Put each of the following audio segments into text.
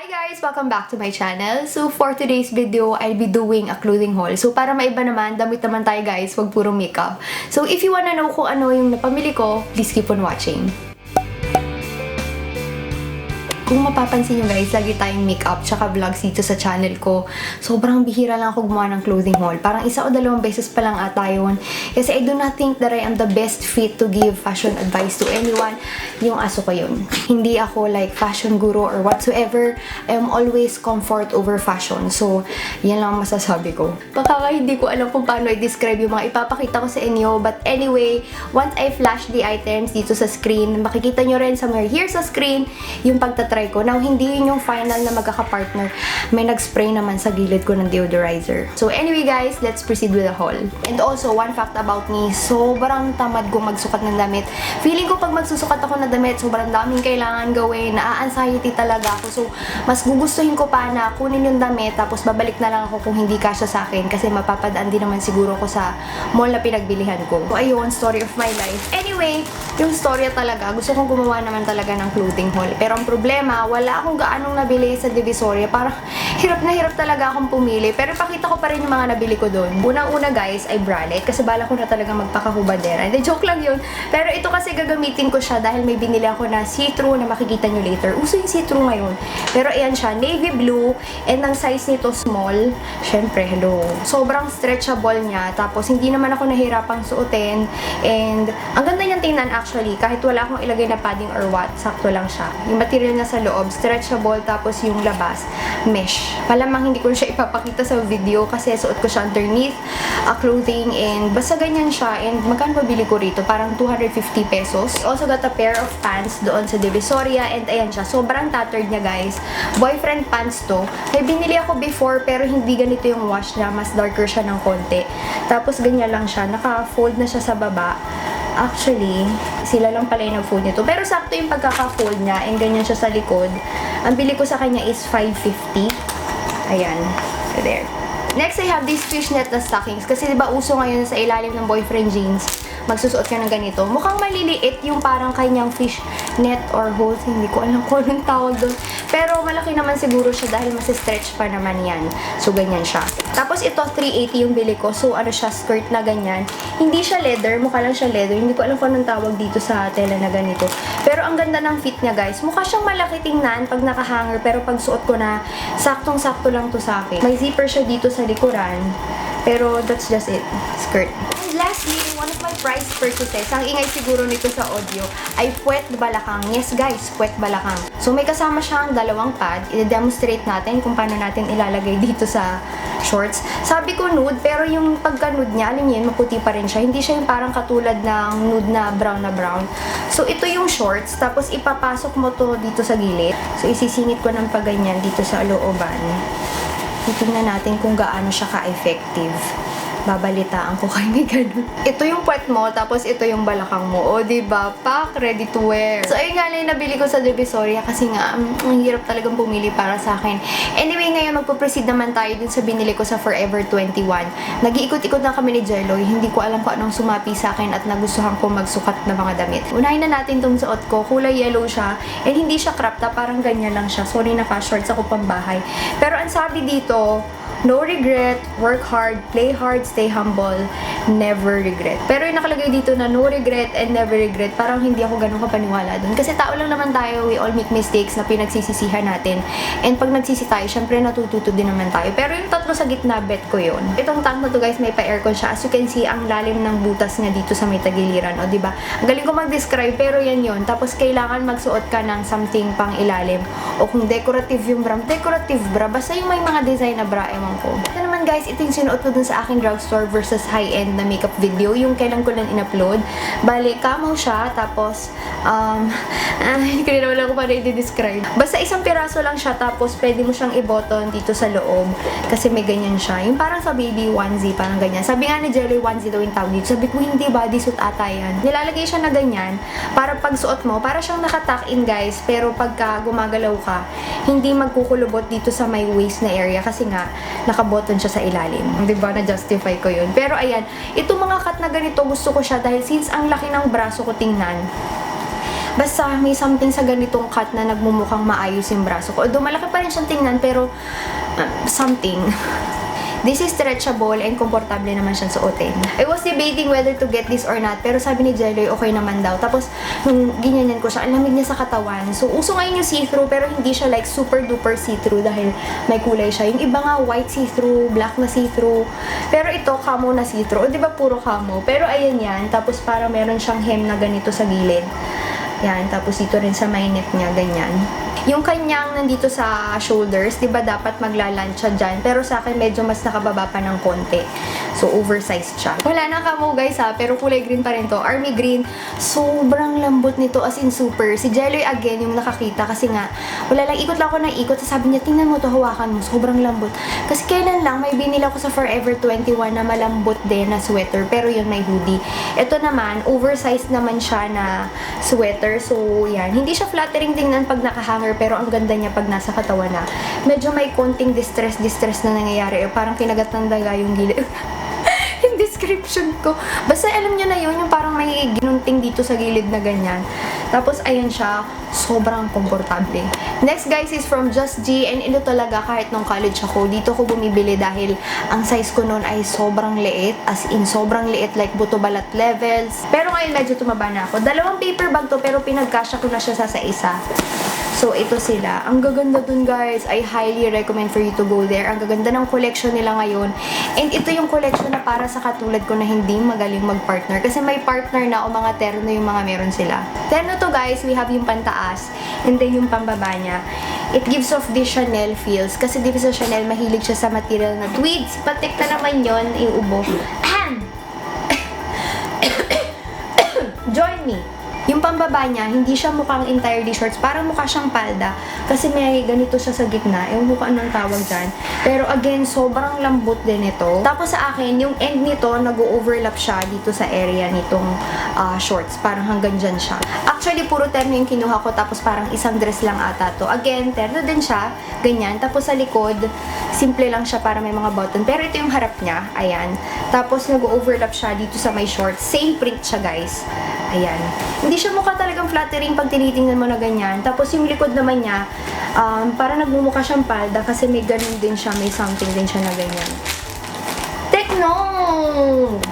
Hi guys! Welcome back to my channel. So for today's video, I'll be doing a clothing haul. So para maiba naman, damit naman tayo guys, wag puro makeup. So if you wanna know kung ano yung napamili ko, please keep on watching. Kung mapapansin nyo guys, lagi tayong makeup tsaka vlogs dito sa channel ko. Sobrang bihira lang ako gumawa ng clothing haul. Parang isa o dalawang beses pa lang ata yun. Kasi I do not think that I am the best fit to give fashion advice to anyone. Yung aso ko yun. Hindi ako like fashion guru or whatsoever. I am always comfort over fashion. So, yan lang masasabi ko. Baka hindi ko alam kung paano i-describe yung mga ipapakita ko sa inyo. But anyway, once I flash the items dito sa screen, makikita nyo rin somewhere here sa screen yung pagtatry ko. Now, hindi yun yung final na magkaka-partner. May nag-spray naman sa gilid ko ng deodorizer. So, anyway guys, let's proceed with the haul. And also, one fact about me, sobrang tamad ko magsukat ng damit. Feeling ko pag magsusukat ako ng damit, sobrang daming kailangan gawin. Na-anxiety talaga ako. So, mas gugustuhin ko pa na kunin yung damit, tapos babalik na lang ako kung hindi kasya sa akin. Kasi mapapadaan din naman siguro ko sa mall na pinagbilihan ko. So, ayun, story of my life. Anyway, yung storya talaga, gusto kong gumawa naman talaga ng clothing haul. Pero ang problema, wala akong gaanong nabili sa Divisoria. Parang hirap na hirap talaga akong pumili. Pero ipakita ko pa rin yung mga nabili ko doon. Unang-una guys ay bralette. Kasi bala ko na talaga magpakahubadera. Hindi, joke lang yun. Pero ito kasi gagamitin ko siya dahil may binili ako na see-through na makikita nyo later. Uso yung see-through ngayon. Pero ayan siya, navy blue. And ang size nito small. Syempre, hello. Sobrang stretchable niya. Tapos hindi naman ako nahirapang suotin. And ang ganda niyang tingnan actually. Kahit wala akong ilagay na padding or what, sakto lang siya. Yung material niya sa loob, stretchable, tapos yung labas, mesh. Malamang hindi ko siya ipapakita sa video kasi suot ko siya underneath clothing and basta ganyan siya. And magkano pabili ko rito? Parang 250 pesos. I also got a pair of pants doon sa Divisoria and ayan siya. Sobrang tattered niya guys. Boyfriend pants to. May binili ako before pero hindi ganito yung wash niya. Mas darker siya ng konti. Tapos ganyan lang siya. Naka-fold na siya sa baba. Actually, sila lang pala yung nag-fold nito. Pero sakto yung pagkaka-fold niya and ganyan siya sa likod. Ang bili ko sa kanya is 550. Ayan. There. Next, I have these fishnet na stockings. Kasi diba uso ngayon sa ilalim ng boyfriend jeans, magsusuot ka ng ganito. Mukhang maliliit yung parang kanyang fishnet or hose. Hindi ko alam kung anong tawag doon. Pero malaki naman siguro siya dahil mas stretch pa naman yan. So, ganyan siya. Tapos ito, 380 yung bili ko. So, ano siya, skirt na ganyan. Hindi siya leather. Mukha lang siya leather. Hindi ko alam kung anong tawag dito sa tela na ganito. Pero ang ganda ng fit niya, guys. Mukha siyang malaki tingnan pag nakahanger. Pero pag suot ko na, saktong-sakto lang to sa akin. May zipper siya dito sa likuran. Pero that's just it. Skirt. And lastly, one of my price purchases, ang ingay siguro nito sa audio, ay puwet balakang. Yes guys, puwet balakang. So may kasama siyang dalawang pad. I-demonstrate natin kung paano natin ilalagay dito sa shorts. Sabi ko nude, pero yung pagka-nude niya, alam niyo yun, maputi pa rin siya. Hindi siya yung parang katulad ng nude na brown na brown. So ito yung shorts, tapos ipapasok mo to dito sa gilid. So isisingit ko ng paganyan dito sa looban. Titingnan natin kung gaano siya ka-effective. Babalitaan ko kay may ganun. Ito yung puwet mo, tapos ito yung balakang mo. O, diba? Pack, ready to wear. So, ayun nga lang yung nabili ko sa Divisoria kasi nga, ang hirap talagang pumili para sa akin. Anyway, ngayon, magpo-proceed naman tayo dun sa binili ko sa Forever 21. Nag-iikot-ikot na kami ni Jelloy. Hindi ko alam kung anong sumapi sa akin at nagustuhan ko magsukat ng mga damit. Unahin na natin tong suot ko. Kulay yellow siya. And hindi siya crop top. Parang ganyan lang siya. Sorry, naka-shorts ako pambahay. Pero ang sabi dito, no regret, work hard, play hard, stay humble, never regret. Pero yung nakalagay dito na no regret and never regret, parang hindi ako ganun kapaniwala dun. Kasi tao lang naman tayo, we all make mistakes na pinagsisisihan natin. And pag nagsisi tayo, syempre natututo din naman tayo. Pero yung tatlo sa gitna, bet ko yun. Itong tank na to guys, may pa-aircon siya. As you can see, ang lalim ng butas niya dito sa may tagiliran. O diba? Ang galing ko mag-describe, pero yan yun. Tapos kailangan magsuot ka ng something pang ilalim. O kung decorative yung bra, decorative bra. Basta yung may mga design na bra, ewan ko. Ito naman guys, ito yung sinuot ko dun sa aking drugstore versus high-end na makeup video. Yung kailan ko lang in-upload. Bale, camo siya. Tapos, hindi ko rin naman ako paano i-describe. Basta isang piraso lang siya. Tapos, pwede mo siyang i-button dito sa loob. Kasi may ganyan siya. Yung parang sa baby onesie, parang ganyan. Sabi nga ni Jelly, onesie daw yung tawag dito. Sabi ko, hindi, bodysuit ata yan. Nilalagay siya na ganyan. Para pag suot mo, para siyang naka-tuck in guys. Pero pagka gumagalaw ka, hindi magkukulubot dito sa may waist na area. Kasi nga, naka-button siya sa ilalim. Diba? Na-justify ko yun. Pero ayan, itong mga cut na ganito, gusto ko siya dahil since ang laki ng braso ko tingnan, Basta may something sa ganitong cut na nagmumukhang maayos yung braso ko. Although malaki pa rin siyang tingnan, pero something. This is stretchable and komportable naman siyang suotin. I was debating whether to get this or not, pero sabi ni Jelloy, okay naman daw. Tapos, nung ginyanyan ko siya, ang lamig niya sa katawan. So, uso ngayon yung see-through, pero hindi siya like super duper see-through dahil may kulay siya. Yung iba nga, white see-through, black na see-through. Pero ito, camo na see-through. O, di ba puro camo? Pero ayan yan. Tapos, parang meron siyang hem na ganito sa gilid. Yan. Tapos, dito rin sa may neck niya, ganyan. Yung kanyang nandito sa shoulders, di ba dapat maglaland siya dyan? Pero sa akin, medyo mas nakababa pa ng konti. So, oversized siya. Wala na kamo guys ha, pero kulay green pa rin to. Army green. Sobrang lambot nito as in super. Si Jelloy again yung nakakita kasi nga, wala lang, ikot lang ako ng ikot. Sabi niya, tingnan mo to, hawakan mo. Sobrang lambot. Kasi kailan lang, may binila ko sa Forever 21 na malambot din na sweater. Pero yun, may hoodie. Ito naman, oversized naman siya na sweater. So, yan. Hindi siya flattering tingnan pag nakahanger, pero ang ganda niya pag nasa katawan na. Medyo may konting distress na nangyayari. Parang kinagat ng daga yung gilid. Yung description ko. Basta alam nyo na yun, yung parang may ginunting dito sa gilid na ganyan. Tapos, ayan siya. Sobrang komportable. Next, guys, is from Just G. And ito talaga, kahit nung college ako, dito ko bumibili dahil ang size ko noon ay sobrang liit. As in, sobrang liit, like buto balat levels. Pero ngayon, medyo tumaba na ako. Dalawang paper bag to, pero pinagkasya ko na siya sa isa. So, ito sila. Ang gaganda dun, guys. I highly recommend for you to go there. Ang gaganda ng collection nila ngayon. And ito yung collection na para sa katulad ko na hindi magaling mag-partner. Kasi may partner na o mga terno yung mga meron sila. Terno to, guys. We have yung pantaas. And then yung pambaba niya. It gives off this Chanel feels. Kasi di ba sa Chanel, mahilig siya sa material na tweeds. Patik na naman yon yung ubo. Join me. Yung pambaba niya, hindi siya mukhang entirely shorts. Parang mukha siyang palda. Kasi may ganito siya sa gitna. Ewan ko anong tawag dyan. Pero again, sobrang lambot din ito. Tapos sa akin, yung end nito, nag-overlap siya dito sa area nitong shorts. Parang hanggang dyan siya. Actually, puro terno yung kinuha ko. Tapos parang isang dress lang ata to. Again, terno din siya. Ganyan. Tapos sa likod, simple lang siya para may mga button. Pero ito yung harap niya. Ayan. Tapos nag-overlap siya dito sa may shorts. Same print siya, guys. Ayan. Hindi siya mukha talagang flattering pag tinitingnan mo na ganyan. Tapos yung likod naman niya, parang nagmumukha siyang palda kasi may ganun din siya, may something din siya na ganyan. Tekno!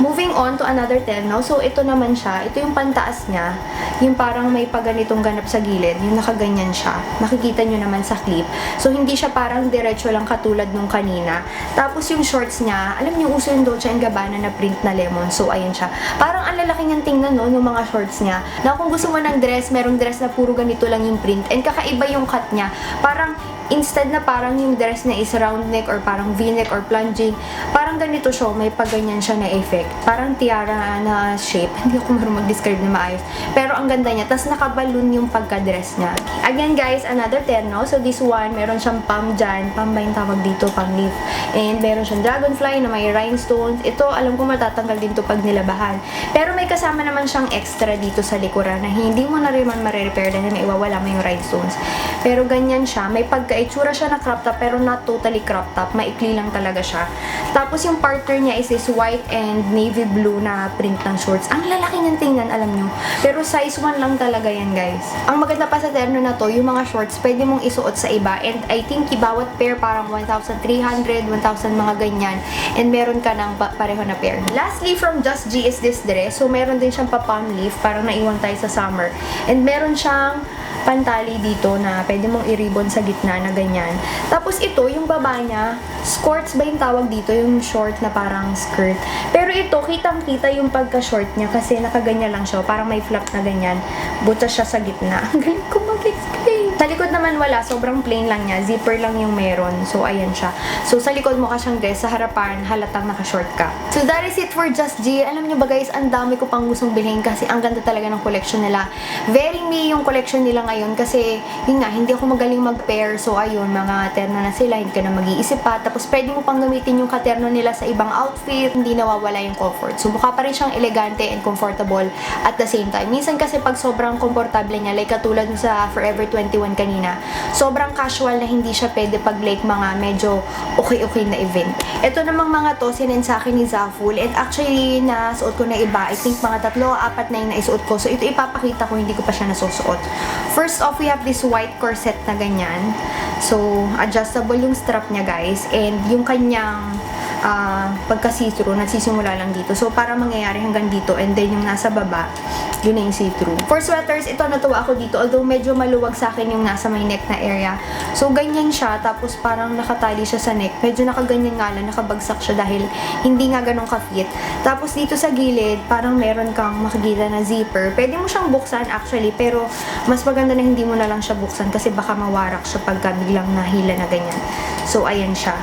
Moving on to another terno. So, ito naman siya. Ito yung pantaas niya. Yung parang may paganitong ganap sa gilid. Yung nakaganyan siya. Makikita nyo naman sa clip. So, hindi siya parang diretso lang katulad nung kanina. Tapos, yung shorts niya, alam niyo, uso yung Dolce & Gabbana na print na lemon. So, ayun siya. Parang ang lalaki niyang tingnan, no, ng mga shorts niya. Na kung gusto mo ng dress, merong dress na puro ganito lang yung print. And kakaiba yung cut niya. Parang, instead na parang yung dress na is round neck or parang v-neck or plunging, parang ganito siya, may paganyan siya na effect. Parang tiara na shape. Hindi ako marunong mag-describe na maayos. Pero ang ganda niya. Tapos nakaballoon yung pagka-dress niya. Again guys, another terno. So this one, meron siyang palm dyan. Palm ba yung tawag dito? Palm leaf. And meron siyang dragonfly na may rhinestones. Ito, alam ko matatanggal din to pag nilabahan. Pero may kasama naman siyang extra dito sa likuran na hindi mo na rin man marirepair dahil may iwawala mo yung rhinestones. Pero ganyan siya. May itsura siya na crop top pero not totally crop top. Maikli lang talaga siya. Tapos yung partner niya is this white and navy blue na print ng shorts. Ang lalaki niyang tingnan, alam nyo. Pero size 1 lang talaga yan, guys. Ang maganda pa sa terno na to, yung mga shorts, pwede mong isuot sa iba. And I think bawat pair parang 1,300, 1,000 mga ganyan. And meron ka ng pareho na pair. Lastly, from Just G is this dress. So meron din siyang pa-palm leaf. Parang naiwan tayo sa summer. And meron siyang pantali dito na pwede mong i-ribbon sa gitna na ganyan. Tapos ito, yung baba niya, skirts ba yung tawag dito? Yung short na parang skirt. Pero ito, kitang-kita yung pagka-short niya kasi nakaganyan lang siya. Parang may flap na ganyan. Butas siya sa gitna. Ang galing ko mag-explain. Sa likod naman wala. Sobrang plain lang niya. Zipper lang yung meron. So, ayan siya. So, sa likod mo ka siyang dress. Sa harapan, halatang naka-short ka. So, that is it for Just G. Alam niyo ba guys, ang dami ko pang gustong bilhin kasi ang ganda talaga ng collection nila. Very me yung collection nila ngayon kasi, yun nga, hindi ako magaling mag-pair. So, ayun, mga terno na sila. Hindi ka na mag-iisip pa. Tapos, pwede mo pang gamitin yung katerno nila sa ibang outfit. Hindi nawawala yung comfort. So, mukha pa rin siyang elegante and comfortable at the same time. Minsan kasi pag sobrang komportable niya, like katulad sa Forever 21 naman kanina. Sobrang casual na hindi siya pwede pag like mga medyo okay na event. Ito namang mga to, sinend sa akin ni Zaful. And actually, nasuot ko na iba. I think mga 3-4 na yung naisuot ko. So, ito ipapakita ko, hindi ko pa siya nasusuot. First off, we have this white corset na ganyan. So, adjustable yung strap niya, guys. And yung kanyang pagka see-through, nagsisimula lang dito. So, para mangyayari hanggang dito. And then, yung nasa baba, yun na yung see-through. For sweaters, ito natuwa ako dito. Although, medyo maluwag sa akin yung nasa may neck na area. So, ganyan siya. Tapos, parang nakatali siya sa neck. Medyo nakaganyan nga lang, nakabagsak siya dahil hindi nga ganun ka-fit. Tapos, dito sa gilid, parang meron kang makikita na zipper. Pwede mo siyang buksan actually, pero mas maganda na hindi mo na lang siya buksan kasi baka mawarak siya pagka biglang nahila na ganyan. So, ayan siya.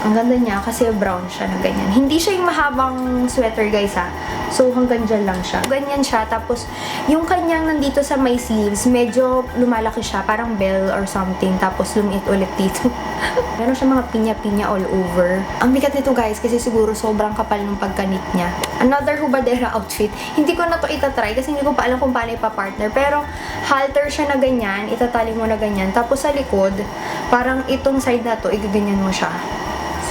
Ang ganda niya kasi brown siya na ganyan. Hindi siya yung mahabang sweater, guys, ha. So, hanggang dyan lang siya. Ganyan siya. Tapos, yung kanyang nandito sa may sleeves, medyo lumalaki siya. Parang bell or something. Tapos, lumiit ulit dito. Meron siya mga pinya-pinya all over. Ang bigat nito, guys, kasi siguro sobrang kapal ng pagkanit niya. Another hubadera outfit. Hindi ko na to itatry kasi hindi ko pa alam kung paano ipa-partner. Pero, halter siya na ganyan. Itatali mo na ganyan. Tapos, sa likod, parang itong side na to, igaganyan mo siya.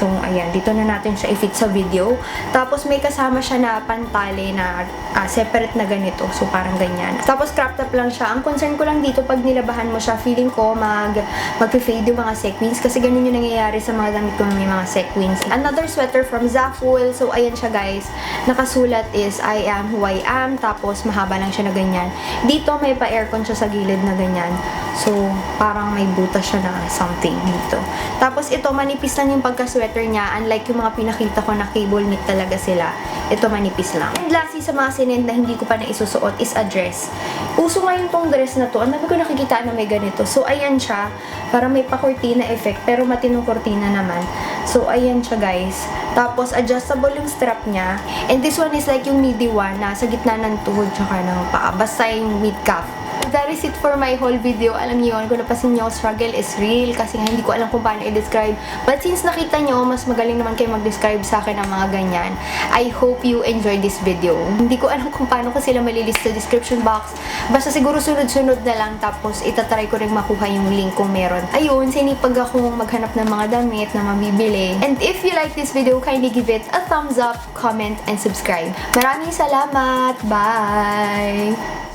So, ayan, dito na natin siya i-fit sa video. Tapos, may kasama siya na pantali na separate na ganito. So, parang ganyan. Tapos, crop top lang siya. Ang concern ko lang dito, pag nilabahan mo siya, feeling ko mag-fade yung mga sequins. Kasi ganun yung nangyayari sa mga damit ko na may mga sequins. Another sweater from Zaful. So, ayan siya, guys. Nakasulat is, I am who I am. Tapos, mahaba lang siya na ganyan. Dito, may pa-aircon siya sa gilid na ganyan. So, parang may butas siya na something dito. Tapos, ito, manipis lang yung pagka-sweater niya. Unlike yung mga pinakita ko na cable knit talaga sila. Ito, manipis lang. And lastly, sa mga sinend na hindi ko pa na isusuot is a dress. Uso ngayon tong dress na to. Ang dami ko nakikita na may ganito. So, ayan siya. Para may pa-cortina effect. Pero matinong cortina naman. So, ayan siya, guys. Tapos, adjustable yung strap niya. And this one is like yung midi one na sa gitna ng tuhod tsaka ng paa. Basta yung mid-calf. That is it for my whole video. Alam niyo yun, kung napasin niyo, struggle is real kasi nga hindi ko alam kung paano i-describe. But since nakita niyo, mas magaling naman kayo mag-describe sa akin ng mga ganyan. I hope you enjoyed this video. Hindi ko alam kung paano ko sila malilist sa description box. Basta siguro sunod-sunod na lang tapos itatry ko rin makuha yung link kung meron. Ayun, sinipag akong maghanap ng mga damit na mabibili. And if you like this video, kindly give it a thumbs up, comment, and subscribe. Maraming salamat! Bye!